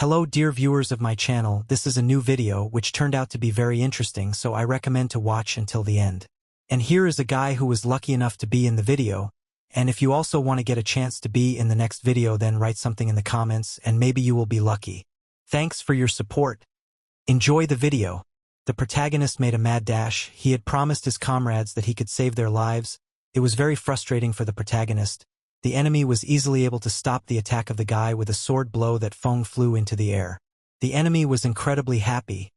Hello dear viewers of my channel, this is a new video which turned out to be very interesting, so I recommend to watch until the end. And here is a guy who was lucky enough to be in the video, and if you also want to get a chance to be in the next video, then write something in the comments and maybe you will be lucky. Thanks for your support. Enjoy the video. The protagonist made a mad dash. He had promised his comrades that he could save their lives. It was very frustrating for the protagonist. The enemy was easily able to stop the attack of the guy with a sword blow that Feng flew into the air. The enemy was incredibly happy.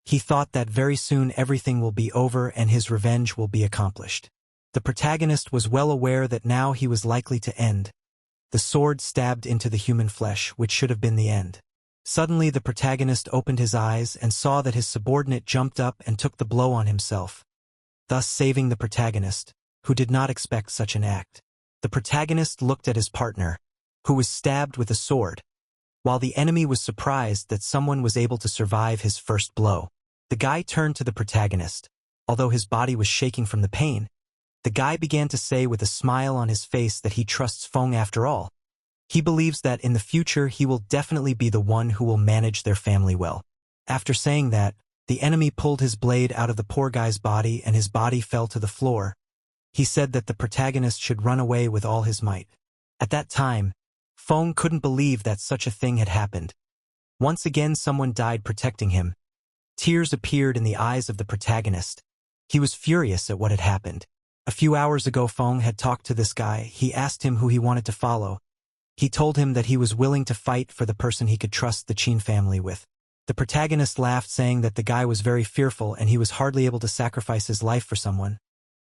He thought that very soon everything will be over and his revenge will be accomplished. The protagonist was well aware that now he was likely to end. The sword stabbed into the human flesh, which should have been the end. Suddenly the protagonist opened his eyes and saw that his subordinate jumped up and took the blow on himself, thus saving the protagonist, who did not expect such an act. The protagonist looked at his partner, who was stabbed with a sword, while the enemy was surprised that someone was able to survive his first blow. The guy turned to the protagonist. Although his body was shaking from the pain, the guy began to say with a smile on his face that he trusts Feng after all. He believes that in the future he will definitely be the one who will manage their family well. After saying that, the enemy pulled his blade out of the poor guy's body and his body fell to the floor. He said that the protagonist should run away with all his might. At that time, Feng couldn't believe that such a thing had happened. Once again someone died protecting him. Tears appeared in the eyes of the protagonist. He was furious at what had happened. A few hours ago Feng had talked to this guy. He asked him who he wanted to follow. He told him that he was willing to fight for the person he could trust the Qin family with. The protagonist laughed, saying that the guy was very fearful and he was hardly able to sacrifice his life for someone.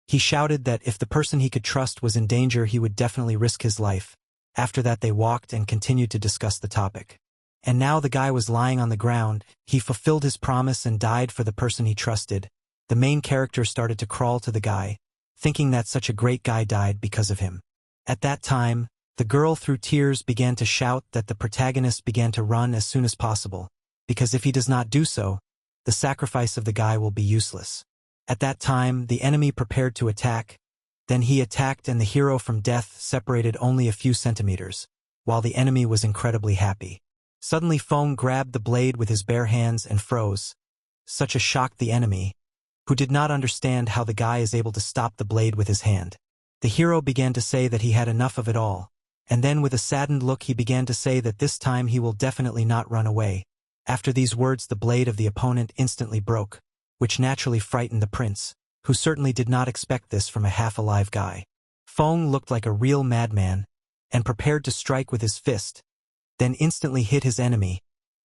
He shouted that if the person he could trust was in danger, he would definitely risk his life. After that they walked and continued to discuss the topic. And now the guy was lying on the ground. He fulfilled his promise and died for the person he trusted. The main character started to crawl to the guy, thinking that such a great guy died because of him. At that time, the girl through tears began to shout that the protagonist began to run as soon as possible, because if he does not do so, the sacrifice of the guy will be useless. At that time, the enemy prepared to attack. Then he attacked and the hero from death separated only a few centimeters, while the enemy was incredibly happy. Suddenly Feng grabbed the blade with his bare hands and froze. Such a shock the enemy, who did not understand how the guy is able to stop the blade with his hand. The hero began to say that he had enough of it all, and then with a saddened look he began to say that this time he will definitely not run away. After these words the blade of the opponent instantly broke, which naturally frightened the prince, who certainly did not expect this from a half-alive guy. Feng looked like a real madman, and prepared to strike with his fist, then instantly hit his enemy,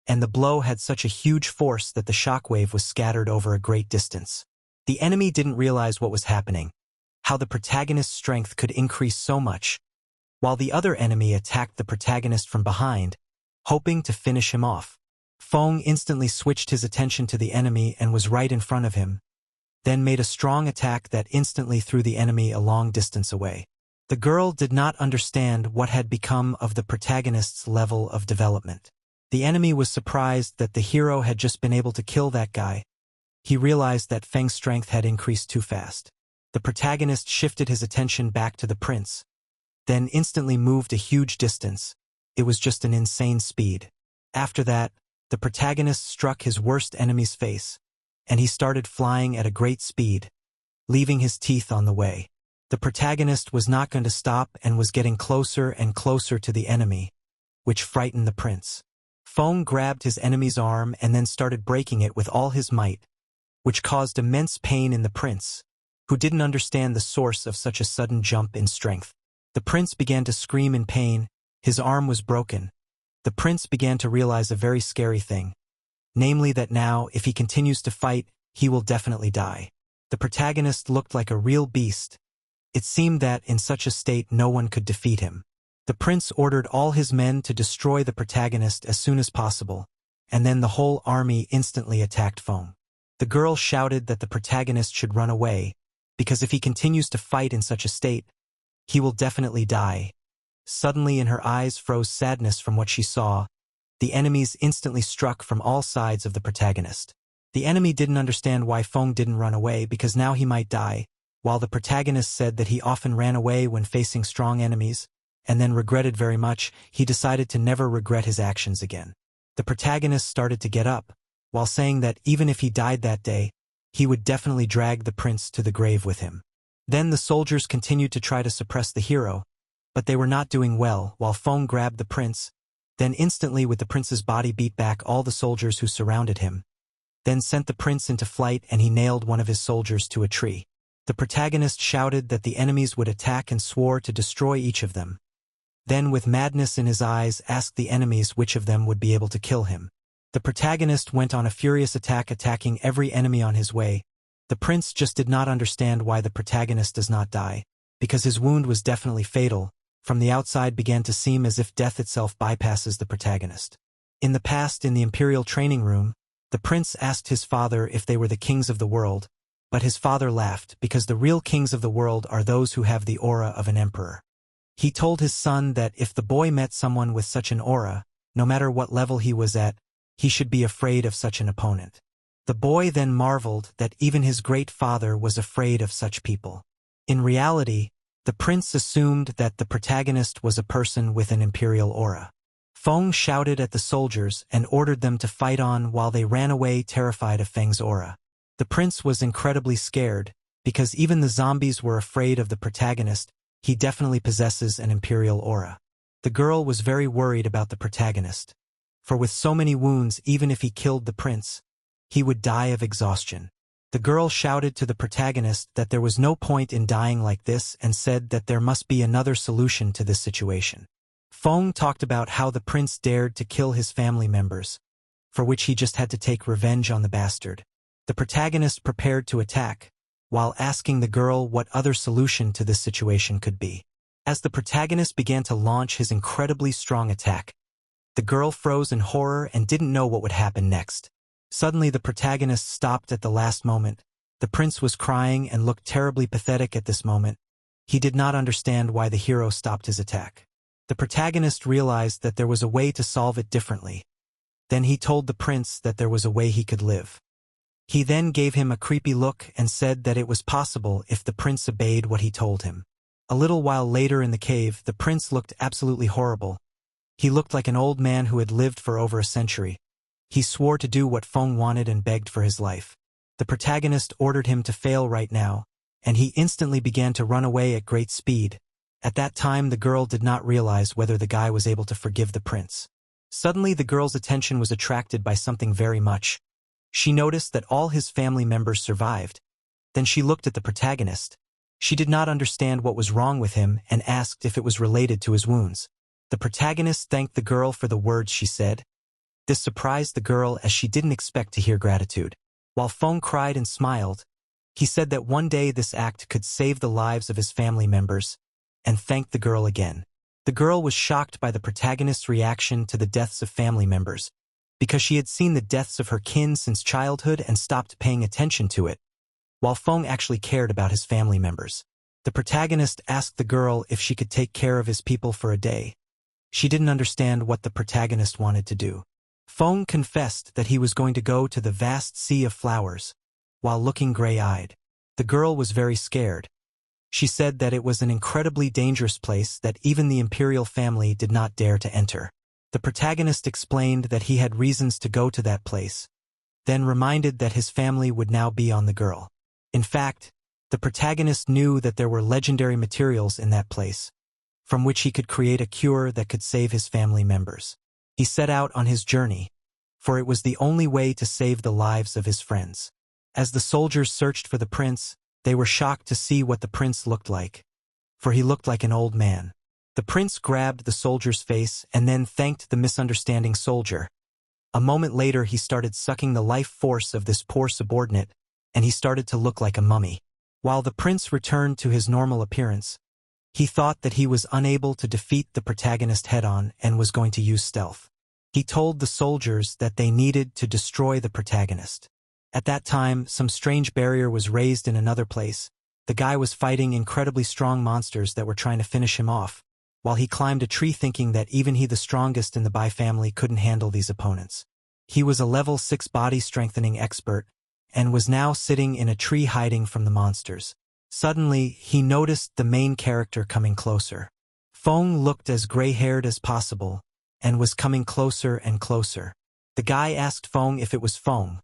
and the blow had such a huge force that the shockwave was scattered over a great distance. The enemy didn't realize what was happening, how the protagonist's strength could increase so much, while the other enemy attacked the protagonist from behind, hoping to finish him off. Feng instantly switched his attention to the enemy and was right in front of him, then made a strong attack that instantly threw the enemy a long distance away. The girl did not understand what had become of the protagonist's level of development. The enemy was surprised that the hero had just been able to kill that guy. He realized that Feng's strength had increased too fast. The protagonist shifted his attention back to the prince, then instantly moved a huge distance. It was just an insane speed. After that, the protagonist struck his worst enemy's face, and he started flying at a great speed, leaving his teeth on the way. The protagonist was not going to stop and was getting closer and closer to the enemy, which frightened the prince. Feng grabbed his enemy's arm and then started breaking it with all his might, which caused immense pain in the prince, who didn't understand the source of such a sudden jump in strength. The prince began to scream in pain. His arm was broken. The prince began to realize a very scary thing, namely that now, if he continues to fight, he will definitely die. The protagonist looked like a real beast. It seemed that, in such a state, no one could defeat him. The prince ordered all his men to destroy the protagonist as soon as possible, and then the whole army instantly attacked Feng. The girl shouted that the protagonist should run away, because if he continues to fight in such a state, he will definitely die. Suddenly in her eyes froze sadness from what she saw. The enemies instantly struck from all sides of the protagonist. The enemy didn't understand why Feng didn't run away, because now he might die, while the protagonist said that he often ran away when facing strong enemies, and then regretted very much. He decided to never regret his actions again. The protagonist started to get up, while saying that even if he died that day, he would definitely drag the prince to the grave with him. Then the soldiers continued to try to suppress the hero, but they were not doing well, while Feng grabbed the prince, then instantly with the prince's body beat back all the soldiers who surrounded him, then sent the prince into flight and he nailed one of his soldiers to a tree. The protagonist shouted that the enemies would attack and swore to destroy each of them. Then with madness in his eyes asked the enemies which of them would be able to kill him. The protagonist went on a furious attack attacking every enemy on his way. The prince just did not understand why the protagonist does not die, because his wound was definitely fatal. From the outside began to seem as if death itself bypasses the protagonist. In the past, in the Imperial training room, the prince asked his father if they were the kings of the world, but his father laughed because the real kings of the world are those who have the aura of an emperor. He told his son that if the boy met someone with such an aura, no matter what level he was at, he should be afraid of such an opponent. The boy then marveled that even his great father was afraid of such people. In reality, the prince assumed that the protagonist was a person with an imperial aura. Feng shouted at the soldiers and ordered them to fight on while they ran away terrified of Feng's aura. The prince was incredibly scared, because even the zombies were afraid of the protagonist. He definitely possesses an imperial aura. The girl was very worried about the protagonist, for with so many wounds, even if he killed the prince, he would die of exhaustion. The girl shouted to the protagonist that there was no point in dying like this and said that there must be another solution to this situation. Feng talked about how the prince dared to kill his family members, for which he just had to take revenge on the bastard. The protagonist prepared to attack, while asking the girl what other solution to this situation could be. As the protagonist began to launch his incredibly strong attack, the girl froze in horror and didn't know what would happen next. Suddenly the protagonist stopped at the last moment. The prince was crying and looked terribly pathetic at this moment. He did not understand why the hero stopped his attack. The protagonist realized that there was a way to solve it differently. Then he told the prince that there was a way he could live. He then gave him a creepy look and said that it was possible if the prince obeyed what he told him. A little while later in the cave, the prince looked absolutely horrible. He looked like an old man who had lived for over a century. He swore to do what Feng wanted and begged for his life. The protagonist ordered him to fail right now, and he instantly began to run away at great speed. At that time, the girl did not realize whether the guy was able to forgive the prince. Suddenly, the girl's attention was attracted by something very much. She noticed that all his family members survived. Then she looked at the protagonist. She did not understand what was wrong with him and asked if it was related to his wounds. The protagonist thanked the girl for the words she said. This surprised the girl as she didn't expect to hear gratitude. While Feng cried and smiled, he said that one day this act could save the lives of his family members, and thanked the girl again. The girl was shocked by the protagonist's reaction to the deaths of family members, because she had seen the deaths of her kin since childhood and stopped paying attention to it, while Feng actually cared about his family members. The protagonist asked the girl if she could take care of his people for a day. She didn't understand what the protagonist wanted to do. Feng confessed that he was going to go to the vast sea of flowers, while looking gray-eyed. The girl was very scared. She said that it was an incredibly dangerous place that even the imperial family did not dare to enter. The protagonist explained that he had reasons to go to that place, then reminded that his family would now be on the girl. In fact, the protagonist knew that there were legendary materials in that place, from which he could create a cure that could save his family members. He set out on his journey, for it was the only way to save the lives of his friends. As the soldiers searched for the prince, they were shocked to see what the prince looked like, for he looked like an old man. The prince grabbed the soldier's face and then thanked the misunderstanding soldier. A moment later he started sucking the life force of this poor subordinate, and he started to look like a mummy. While the prince returned to his normal appearance, he thought that he was unable to defeat the protagonist head-on and was going to use stealth. He told the soldiers that they needed to destroy the protagonist. At that time, some strange barrier was raised in another place. The guy was fighting incredibly strong monsters that were trying to finish him off, while he climbed a tree thinking that even he, the strongest in the Bai family, couldn't handle these opponents. He was a level 6 body strengthening expert, and was now sitting in a tree hiding from the monsters. Suddenly, he noticed the main character coming closer. Feng looked as gray-haired as possible, and was coming closer and closer. The guy asked Feng if it was Feng,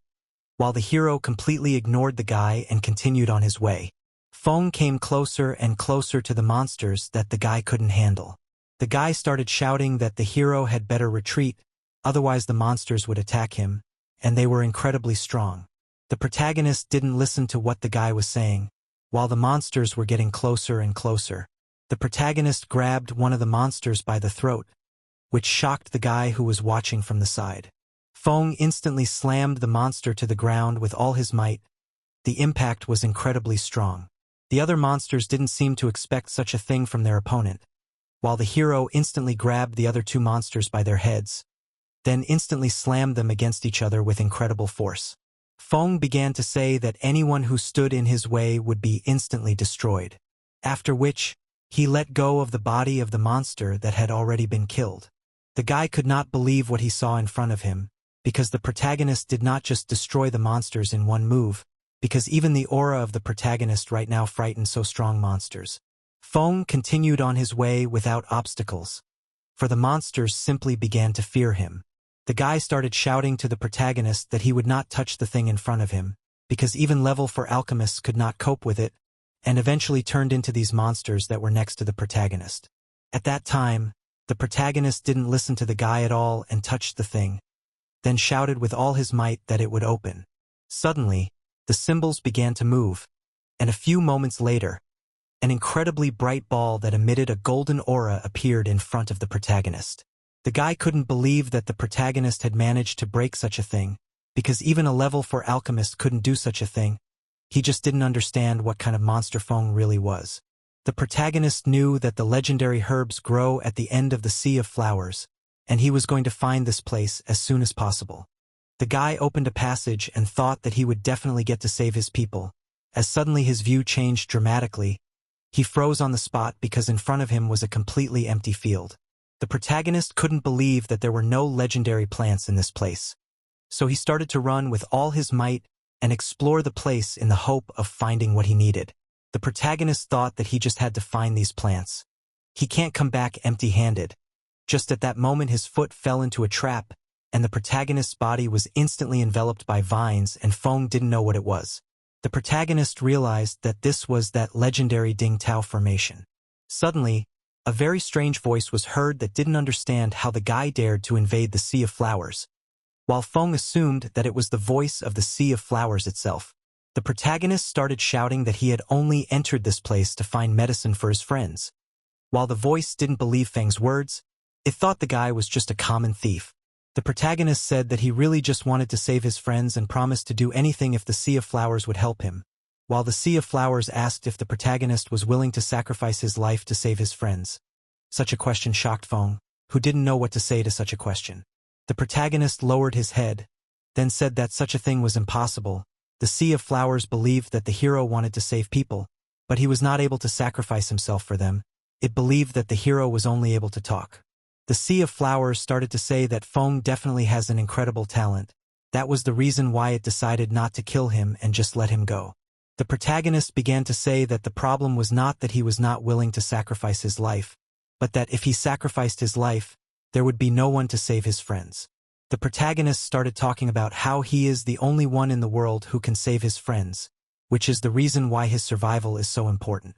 while the hero completely ignored the guy and continued on his way. Feng came closer and closer to the monsters that the guy couldn't handle. The guy started shouting that the hero had better retreat, otherwise the monsters would attack him, and they were incredibly strong. The protagonist didn't listen to what the guy was saying, while the monsters were getting closer and closer. The protagonist grabbed one of the monsters by the throat, which shocked the guy who was watching from the side. Feng instantly slammed the monster to the ground with all his might. The impact was incredibly strong. The other monsters didn't seem to expect such a thing from their opponent, while the hero instantly grabbed the other two monsters by their heads, then instantly slammed them against each other with incredible force. Feng began to say that anyone who stood in his way would be instantly destroyed, after which he let go of the body of the monster that had already been killed. The guy could not believe what he saw in front of him, because the protagonist did not just destroy the monsters in one move, because even the aura of the protagonist right now frightened so strong monsters. Feng continued on his way without obstacles, for the monsters simply began to fear him. The guy started shouting to the protagonist that he would not touch the thing in front of him, because even level 4 alchemists could not cope with it, and eventually turned into these monsters that were next to the protagonist. At that time, the protagonist didn't listen to the guy at all and touched the thing, then shouted with all his might that it would open. Suddenly, the symbols began to move, and a few moments later, an incredibly bright ball that emitted a golden aura appeared in front of the protagonist. The guy couldn't believe that the protagonist had managed to break such a thing, because even a level 4 alchemist couldn't do such a thing. He just didn't understand what kind of monster Feng really was. The protagonist knew that the legendary herbs grow at the end of the Sea of Flowers, and he was going to find this place as soon as possible. The guy opened a passage and thought that he would definitely get to save his people, as suddenly his view changed dramatically. He froze on the spot because in front of him was a completely empty field. The protagonist couldn't believe that there were no legendary plants in this place, so he started to run with all his might and explore the place in the hope of finding what he needed. The protagonist thought that he just had to find these plants. He can't come back empty-handed. Just at that moment his foot fell into a trap, and the protagonist's body was instantly enveloped by vines, and Feng didn't know what it was. The protagonist realized that this was that legendary Ding Tao formation. Suddenly, a very strange voice was heard that didn't understand how the guy dared to invade the Sea of Flowers, while Feng assumed that it was the voice of the Sea of Flowers itself. The protagonist started shouting that he had only entered this place to find medicine for his friends. While the voice didn't believe Feng's words, it thought the guy was just a common thief. The protagonist said that he really just wanted to save his friends and promised to do anything if the Sea of Flowers would help him, while the Sea of Flowers asked if the protagonist was willing to sacrifice his life to save his friends. Such a question shocked Feng, who didn't know what to say to such a question. The protagonist lowered his head, then said that such a thing was impossible. The Sea of Flowers believed that the hero wanted to save people, but he was not able to sacrifice himself for them. It believed that the hero was only able to talk. The Sea of Flowers started to say that Feng definitely has an incredible talent. That was the reason why it decided not to kill him and just let him go. The protagonist began to say that the problem was not that he was not willing to sacrifice his life, but that if he sacrificed his life, there would be no one to save his friends. The protagonist started talking about how he is the only one in the world who can save his friends, which is the reason why his survival is so important.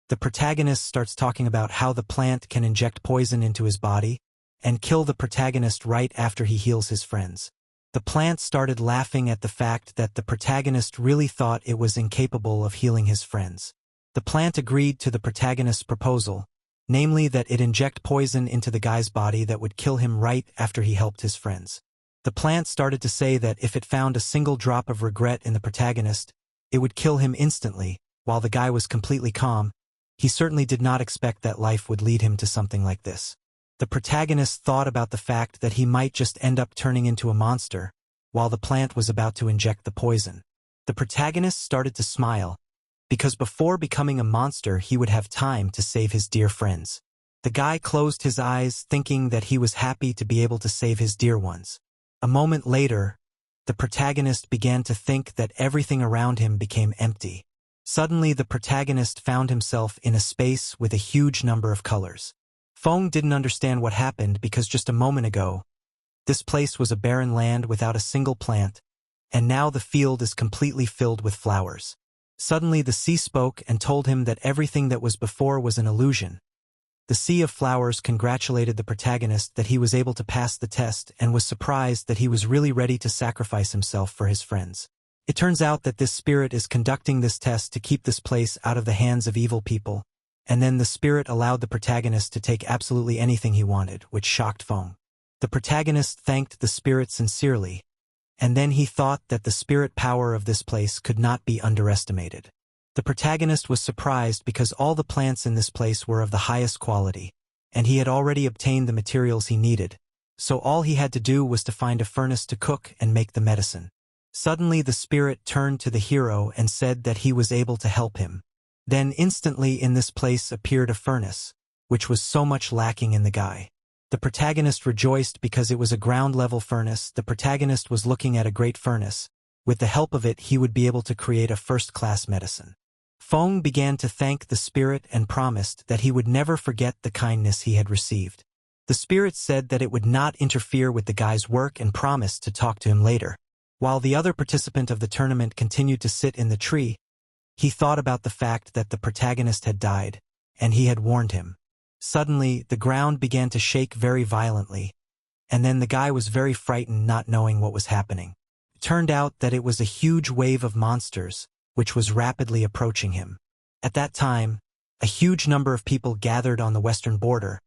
The protagonist starts talking about how the plant can inject poison into his body and kill the protagonist right after he heals his friends. The plant started laughing at the fact that the protagonist really thought it was incapable of healing his friends. The plant agreed to the protagonist's proposal, namely that it inject poison into the guy's body that would kill him right after he helped his friends. The plant started to say that if it found a single drop of regret in the protagonist, it would kill him instantly. While the guy was completely calm, he certainly did not expect that life would lead him to something like this. The protagonist thought about the fact that he might just end up turning into a monster, while the plant was about to inject the poison. The protagonist started to smile, because before becoming a monster he would have time to save his dear friends. The guy closed his eyes, thinking that he was happy to be able to save his dear ones. A moment later, the protagonist began to think that everything around him became empty. Suddenly the protagonist found himself in a space with a huge number of colors. Feng didn't understand what happened because just a moment ago, This place was a barren land without a single plant, and now the field is completely filled with flowers. Suddenly the sea spoke and told him that everything that was before was an illusion. The Sea of Flowers congratulated the protagonist that he was able to pass the test and was surprised that he was really ready to sacrifice himself for his friends. It turns out that this spirit is conducting this test to keep this place out of the hands of evil people, and then the spirit allowed the protagonist to take absolutely anything he wanted, which shocked Feng. The protagonist thanked the spirit sincerely, and then he thought that the spirit power of this place could not be underestimated. The protagonist was surprised because all the plants in this place were of the highest quality, and he had already obtained the materials he needed, so all he had to do was to find a furnace to cook and make the medicine. Suddenly the spirit turned to the hero and said that he was able to help him. Then instantly in this place appeared a furnace, which was so much lacking in the guy. The protagonist rejoiced because it was a ground-level furnace. The protagonist was looking at a great furnace. With the help of it he would be able to create a first-class medicine. Feng began to thank the spirit and promised that he would never forget the kindness he had received. The spirit said that it would not interfere with the guy's work and promised to talk to him later. While the other participant of the tournament continued to sit in the tree, he thought about the fact that the protagonist had died, and he had warned him. Suddenly, the ground began to shake very violently, and then the guy was very frightened, not knowing what was happening. It turned out that it was a huge wave of monsters, which was rapidly approaching him. At that time, a huge number of people gathered on the western border.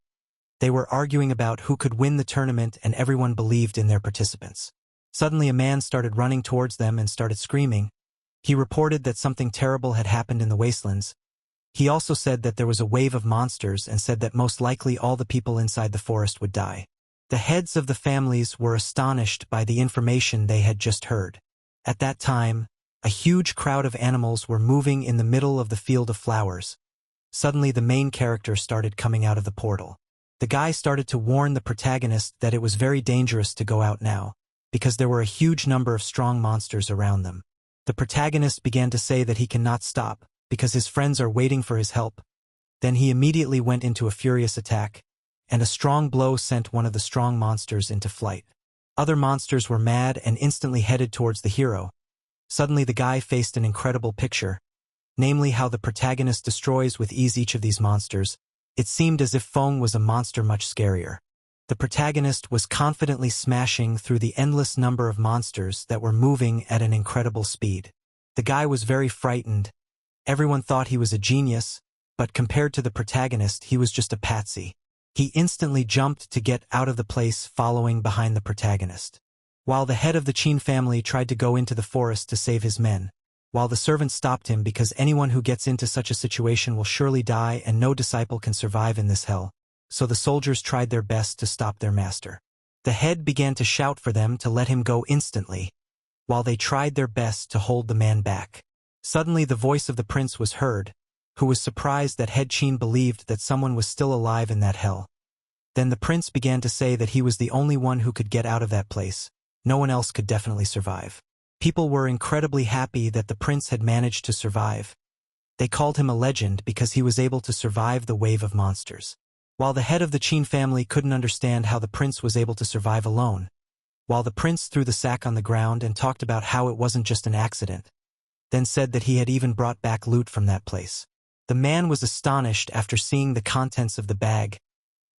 They were arguing about who could win the tournament, and everyone believed in their participants. Suddenly a man started running towards them and started screaming. He reported that something terrible had happened in the wastelands. He also said that there was a wave of monsters and said that most likely all the people inside the forest would die. The heads of the families were astonished by the information they had just heard. At that time, a huge crowd of animals were moving in the middle of the field of flowers. Suddenly the main character started coming out of the portal. The guy started to warn the protagonist that it was very dangerous to go out now, because there were a huge number of strong monsters around them. The protagonist began to say that he cannot stop, because his friends are waiting for his help. Then he immediately went into a furious attack, and a strong blow sent one of the strong monsters into flight. Other monsters were mad and instantly headed towards the hero. Suddenly the guy faced an incredible picture, namely how the protagonist destroys with ease each of these monsters. It seemed as if Feng was a monster much scarier. The protagonist was confidently smashing through the endless number of monsters that were moving at an incredible speed. The guy was very frightened. Everyone thought he was a genius, but compared to the protagonist he was just a patsy. He instantly jumped to get out of the place, following behind the protagonist. While the head of the Qin family tried to go into the forest to save his men, while the servant stopped him because anyone who gets into such a situation will surely die and no disciple can survive in this hell, so the soldiers tried their best to stop their master. The head began to shout for them to let him go instantly, while they tried their best to hold the man back. Suddenly the voice of the prince was heard, who was surprised that Head Qin believed that someone was still alive in that hell. Then the prince began to say that he was the only one who could get out of that place. No one else could definitely survive. People were incredibly happy that the prince had managed to survive. They called him a legend because he was able to survive the wave of monsters. While the head of the Qin family couldn't understand how the prince was able to survive alone, while the prince threw the sack on the ground and talked about how it wasn't just an accident, then said that he had even brought back loot from that place. The man was astonished after seeing the contents of the bag,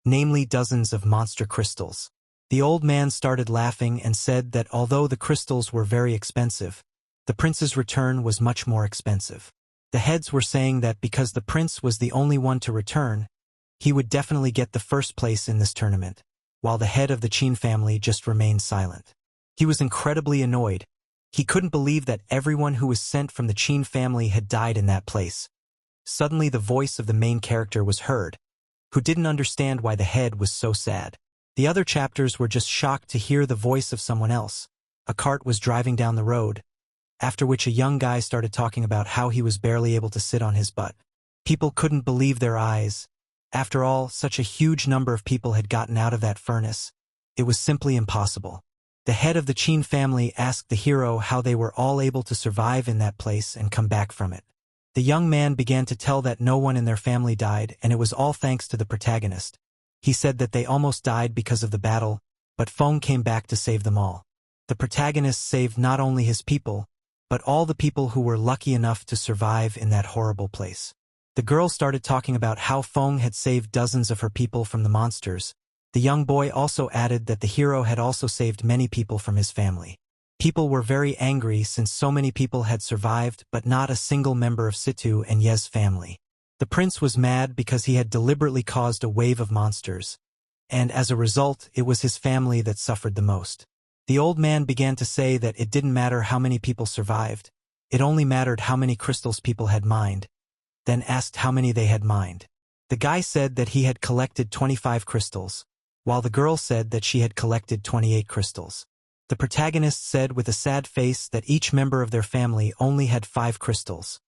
namely dozens of monster crystals. The old man started laughing and said that although the crystals were very expensive, the prince's return was much more expensive. The heads were saying that because the prince was the only one to return, he would definitely get the first place in this tournament, while the head of the Qin family just remained silent. He was incredibly annoyed. He couldn't believe that everyone who was sent from the Qin family had died in that place. Suddenly the voice of the main character was heard, who didn't understand why the head was so sad. The other chapters were just shocked to hear the voice of someone else. A cart was driving down the road, after which a young guy started talking about how he was barely able to sit on his butt. People couldn't believe their eyes. After all, such a huge number of people had gotten out of that furnace. It was simply impossible. The head of the Qin family asked the hero how they were all able to survive in that place and come back from it. The young man began to tell that no one in their family died, and it was all thanks to the protagonist. He said that they almost died because of the battle, but Feng came back to save them all. The protagonist saved not only his people, but all the people who were lucky enough to survive in that horrible place. The girl started talking about how Feng had saved dozens of her people from the monsters. The young boy also added that the hero had also saved many people from his family. People were very angry since so many people had survived but not a single member of Situ and Ye's family. The prince was mad because he had deliberately caused a wave of monsters, and as a result it was his family that suffered the most. The old man began to say that it didn't matter how many people survived, it only mattered how many crystals people had mined, then asked how many they had mined. The guy said that he had collected 25 crystals, while the girl said that she had collected 28 crystals. The protagonist said with a sad face that each member of their family only had 5 crystals,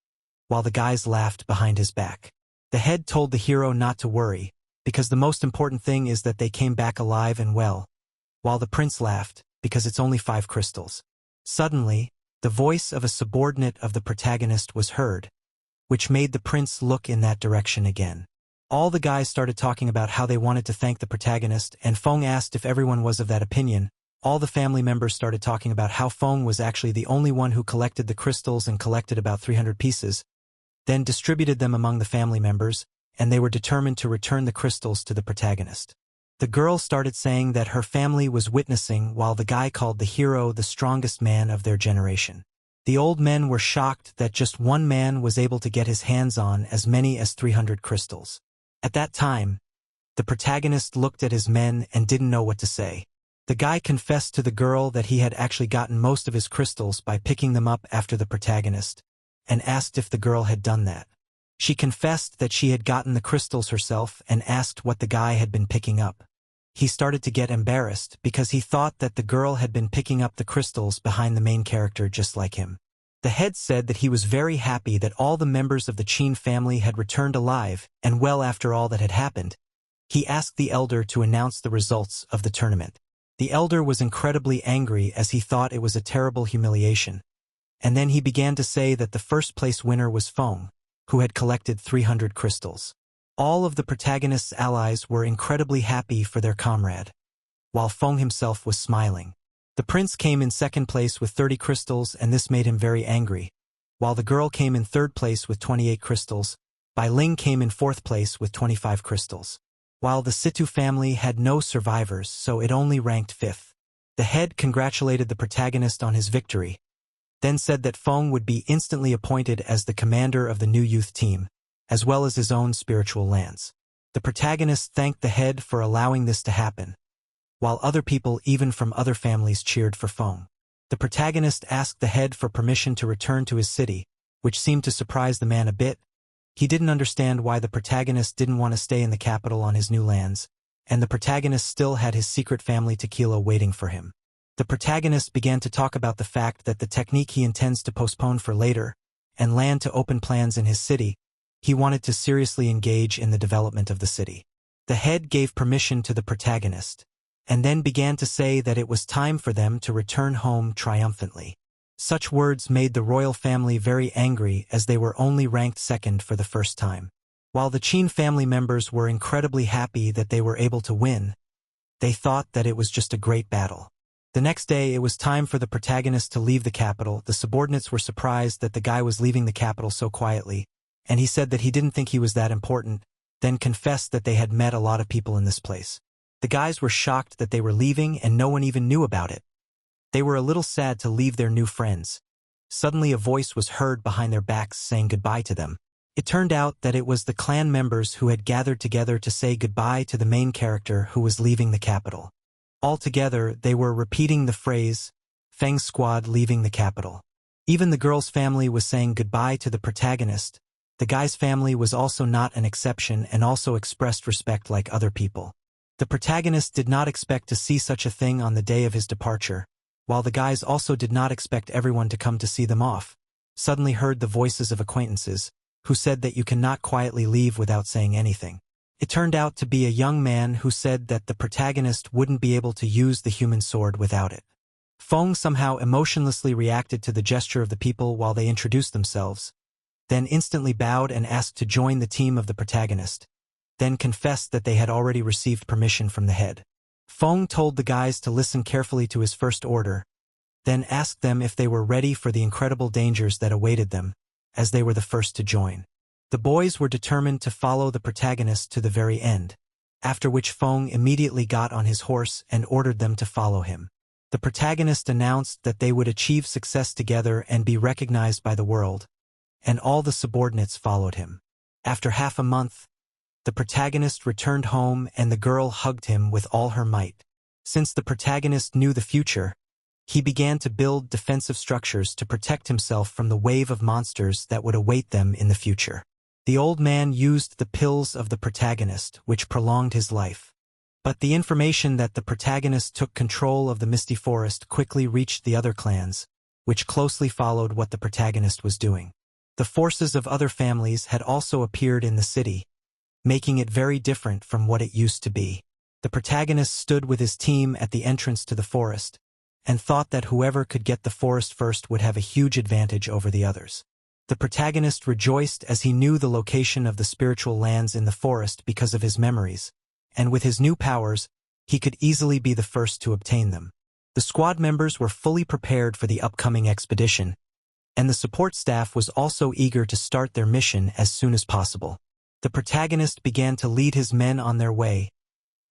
while the guys laughed behind his back. The head told the hero not to worry, because the most important thing is that they came back alive and well, while the prince laughed, because it's only 5 crystals. Suddenly, the voice of a subordinate of the protagonist was heard, which made the prince look in that direction again. All the guys started talking about how they wanted to thank the protagonist, and Feng asked if everyone was of that opinion. All the family members started talking about how Feng was actually the only one who collected the crystals and collected about 300 pieces, then distributed them among the family members, and they were determined to return the crystals to the protagonist. The girl started saying that her family was witnessing while the guy called the hero the strongest man of their generation. The old men were shocked that just one man was able to get his hands on as many as 300 crystals. At that time, the protagonist looked at his men and didn't know what to say. The guy confessed to the girl that he had actually gotten most of his crystals by picking them up after the protagonist, and asked if the girl had done that. She confessed that she had gotten the crystals herself and asked what the guy had been picking up. He started to get embarrassed because he thought that the girl had been picking up the crystals behind the main character just like him. The head said that he was very happy that all the members of the Qin family had returned alive and well after all that had happened. He asked the elder to announce the results of the tournament. The elder was incredibly angry as he thought it was a terrible humiliation, and then he began to say that the first place winner was Feng, who had collected 300 crystals. All of the protagonist's allies were incredibly happy for their comrade, while Feng himself was smiling. The prince came in second place with 30 crystals and this made him very angry, while the girl came in third place with 28 crystals. Bai Ling came in fourth place with 25 crystals. While the Situ family had no survivors, so it only ranked fifth. The head congratulated the protagonist on his victory, then said that Feng would be instantly appointed as the commander of the new youth team, as well as his own spiritual lance. The protagonist thanked the head for allowing this to happen, while other people even from other families cheered for Feng. The protagonist asked the head for permission to return to his city, which seemed to surprise the man a bit. He didn't understand why the protagonist didn't want to stay in the capital on his new lands, and the protagonist still had his secret family Tequila waiting for him. The protagonist began to talk about the fact that the technique he intends to postpone for later, and land to open plans in his city. He wanted to seriously engage in the development of the city. The head gave permission to the protagonist, and then began to say that it was time for them to return home triumphantly. Such words made the royal family very angry as they were only ranked second for the first time. While the Qin family members were incredibly happy that they were able to win, they thought that it was just a great battle. The next day it was time for the protagonist to leave the capital. The subordinates were surprised that the guy was leaving the capital so quietly, and he said that he didn't think he was that important, then confessed that they had met a lot of people in this place. The guys were shocked that they were leaving and no one even knew about it. They were a little sad to leave their new friends. Suddenly a voice was heard behind their backs saying goodbye to them. It turned out that it was the clan members who had gathered together to say goodbye to the main character who was leaving the capital. All together, they were repeating the phrase, Feng Squad leaving the capital. Even the girl's family was saying goodbye to the protagonist. The guy's family was also not an exception and also expressed respect like other people. The protagonist did not expect to see such a thing on the day of his departure, while the guys also did not expect everyone to come to see them off. Suddenly heard the voices of acquaintances, who said that you cannot quietly leave without saying anything. It turned out to be a young man who said that the protagonist wouldn't be able to use the human sword without it. Feng somehow emotionlessly reacted to the gesture of the people while they introduced themselves, then instantly bowed and asked to join the team of the protagonist, then confessed that they had already received permission from the head. Feng told the guys to listen carefully to his first order, then asked them if they were ready for the incredible dangers that awaited them, as they were the first to join. The boys were determined to follow the protagonist to the very end, after which Feng immediately got on his horse and ordered them to follow him. The protagonist announced that they would achieve success together and be recognized by the world, and all the subordinates followed him. After half a month, the protagonist returned home and the girl hugged him with all her might. Since the protagonist knew the future, he began to build defensive structures to protect himself from the wave of monsters that would await them in the future. The old man used the pills of the protagonist, which prolonged his life. But the information that the protagonist took control of the Misty Forest quickly reached the other clans, which closely followed what the protagonist was doing. The forces of other families had also appeared in the city, making it very different from what it used to be. The protagonist stood with his team at the entrance to the forest, and thought that whoever could get the forest first would have a huge advantage over the others. The protagonist rejoiced as he knew the location of the spiritual lands in the forest because of his memories, and with his new powers, he could easily be the first to obtain them. The squad members were fully prepared for the upcoming expedition, and the support staff was also eager to start their mission as soon as possible. The protagonist began to lead his men on their way.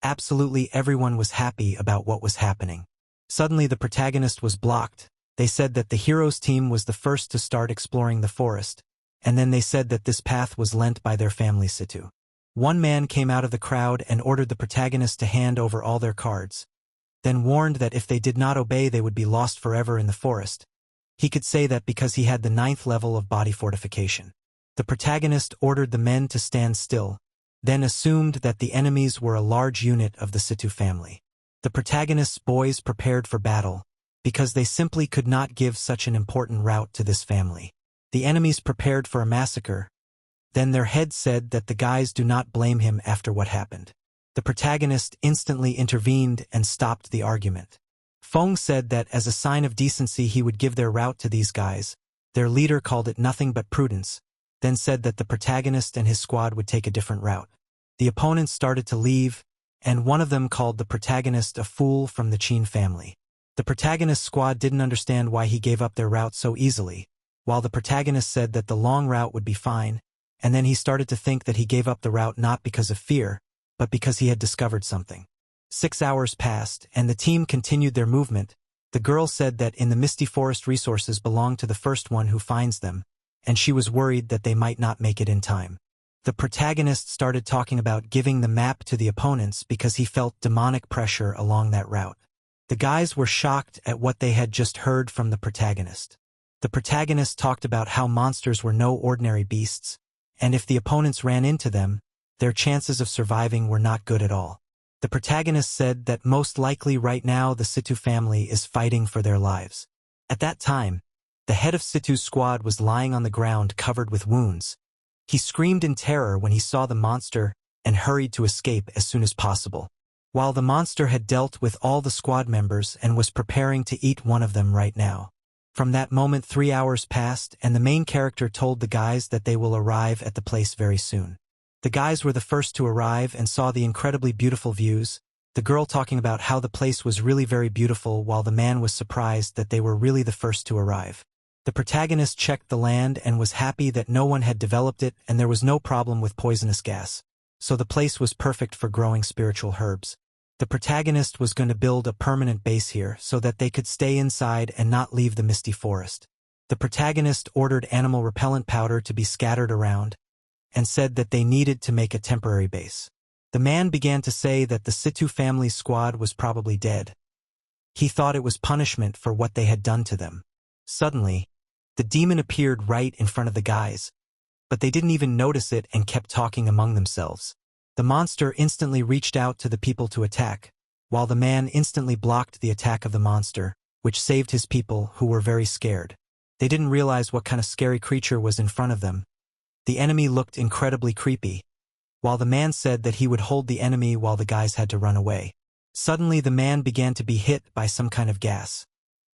Absolutely everyone was happy about what was happening. Suddenly the protagonist was blocked. They said that the hero's team was the first to start exploring the forest, and then they said that this path was lent by their family situ. One man came out of the crowd and ordered the protagonist to hand over all their cards, then warned that if they did not obey they would be lost forever in the forest. He could say that because he had the 9th level of body fortification. The protagonist ordered the men to stand still, then assumed that the enemies were a large unit of the Situ family. The protagonist's boys prepared for battle, because they simply could not give such an important route to this family. The enemies prepared for a massacre. Then their head said that the guys do not blame him after what happened. The protagonist instantly intervened and stopped the argument. Feng said that as a sign of decency he would give their route to these guys. Their leader called it nothing but prudence, then said that the protagonist and his squad would take a different route. The opponents started to leave, and one of them called the protagonist a fool from the Qin family. The protagonist's squad didn't understand why he gave up their route so easily, while the protagonist said that the long route would be fine, and then he started to think that he gave up the route not because of fear, but because he had discovered something. 6 hours passed, and the team continued their movement. The girl said that in the Misty Forest resources belong to the first one who finds them, and she was worried that they might not make it in time. The protagonist started talking about giving the map to the opponents because he felt demonic pressure along that route. The guys were shocked at what they had just heard from the protagonist. The protagonist talked about how monsters were no ordinary beasts, and if the opponents ran into them, their chances of surviving were not good at all. The protagonist said that most likely right now the Situ family is fighting for their lives. At that time, the head of Situ's squad was lying on the ground covered with wounds. He screamed in terror when he saw the monster and hurried to escape as soon as possible. While the monster had dealt with all the squad members and was preparing to eat one of them right now. From that moment 3 hours passed and the main character told the guys that they will arrive at the place very soon. The guys were the first to arrive and saw the incredibly beautiful views, the girl talking about how the place was really very beautiful while the man was surprised that they were really the first to arrive. The protagonist checked the land and was happy that no one had developed it and there was no problem with poisonous gas, so the place was perfect for growing spiritual herbs. The protagonist was going to build a permanent base here so that they could stay inside and not leave the Misty Forest. The protagonist ordered animal repellent powder to be scattered around, and said that they needed to make a temporary base. The man began to say that the Situ family's squad was probably dead. He thought it was punishment for what they had done to them. Suddenly, the demon appeared right in front of the guys, but they didn't even notice it and kept talking among themselves. The monster instantly reached out to the people to attack, while the man instantly blocked the attack of the monster, which saved his people who were very scared. They didn't realize what kind of scary creature was in front of them. The enemy looked incredibly creepy, while the man said that he would hold the enemy while the guys had to run away. Suddenly the man began to be hit by some kind of gas,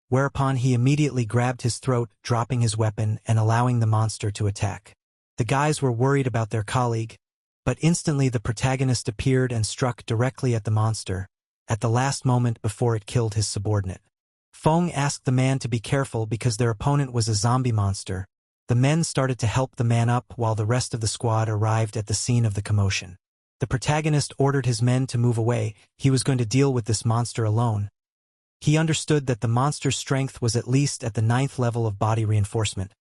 whereupon he immediately grabbed his throat, dropping his weapon and allowing the monster to attack. The guys were worried about their colleague, but instantly the protagonist appeared and struck directly at the monster, at the last moment before it killed his subordinate. Feng asked the man to be careful because their opponent was a zombie monster. The men started to help the man up while the rest of the squad arrived at the scene of the commotion. The protagonist ordered his men to move away. He was going to deal with this monster alone. He understood that the monster's strength was at least at the 9th level of body reinforcement.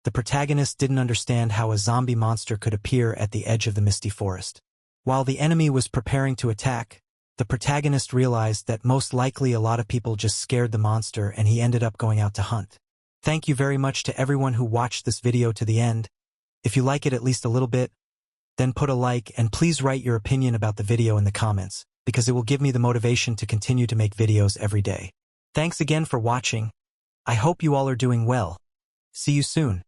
The protagonist didn't understand how a zombie monster could appear at the edge of the misty forest. While the enemy was preparing to attack, the protagonist realized that most likely a lot of people just scared the monster and he ended up going out to hunt. Thank you very much to everyone who watched this video to the end. If you like it at least a little bit, then put a like and please write your opinion about the video in the comments, because it will give me the motivation to continue to make videos every day. Thanks again for watching. I hope you all are doing well. See you soon.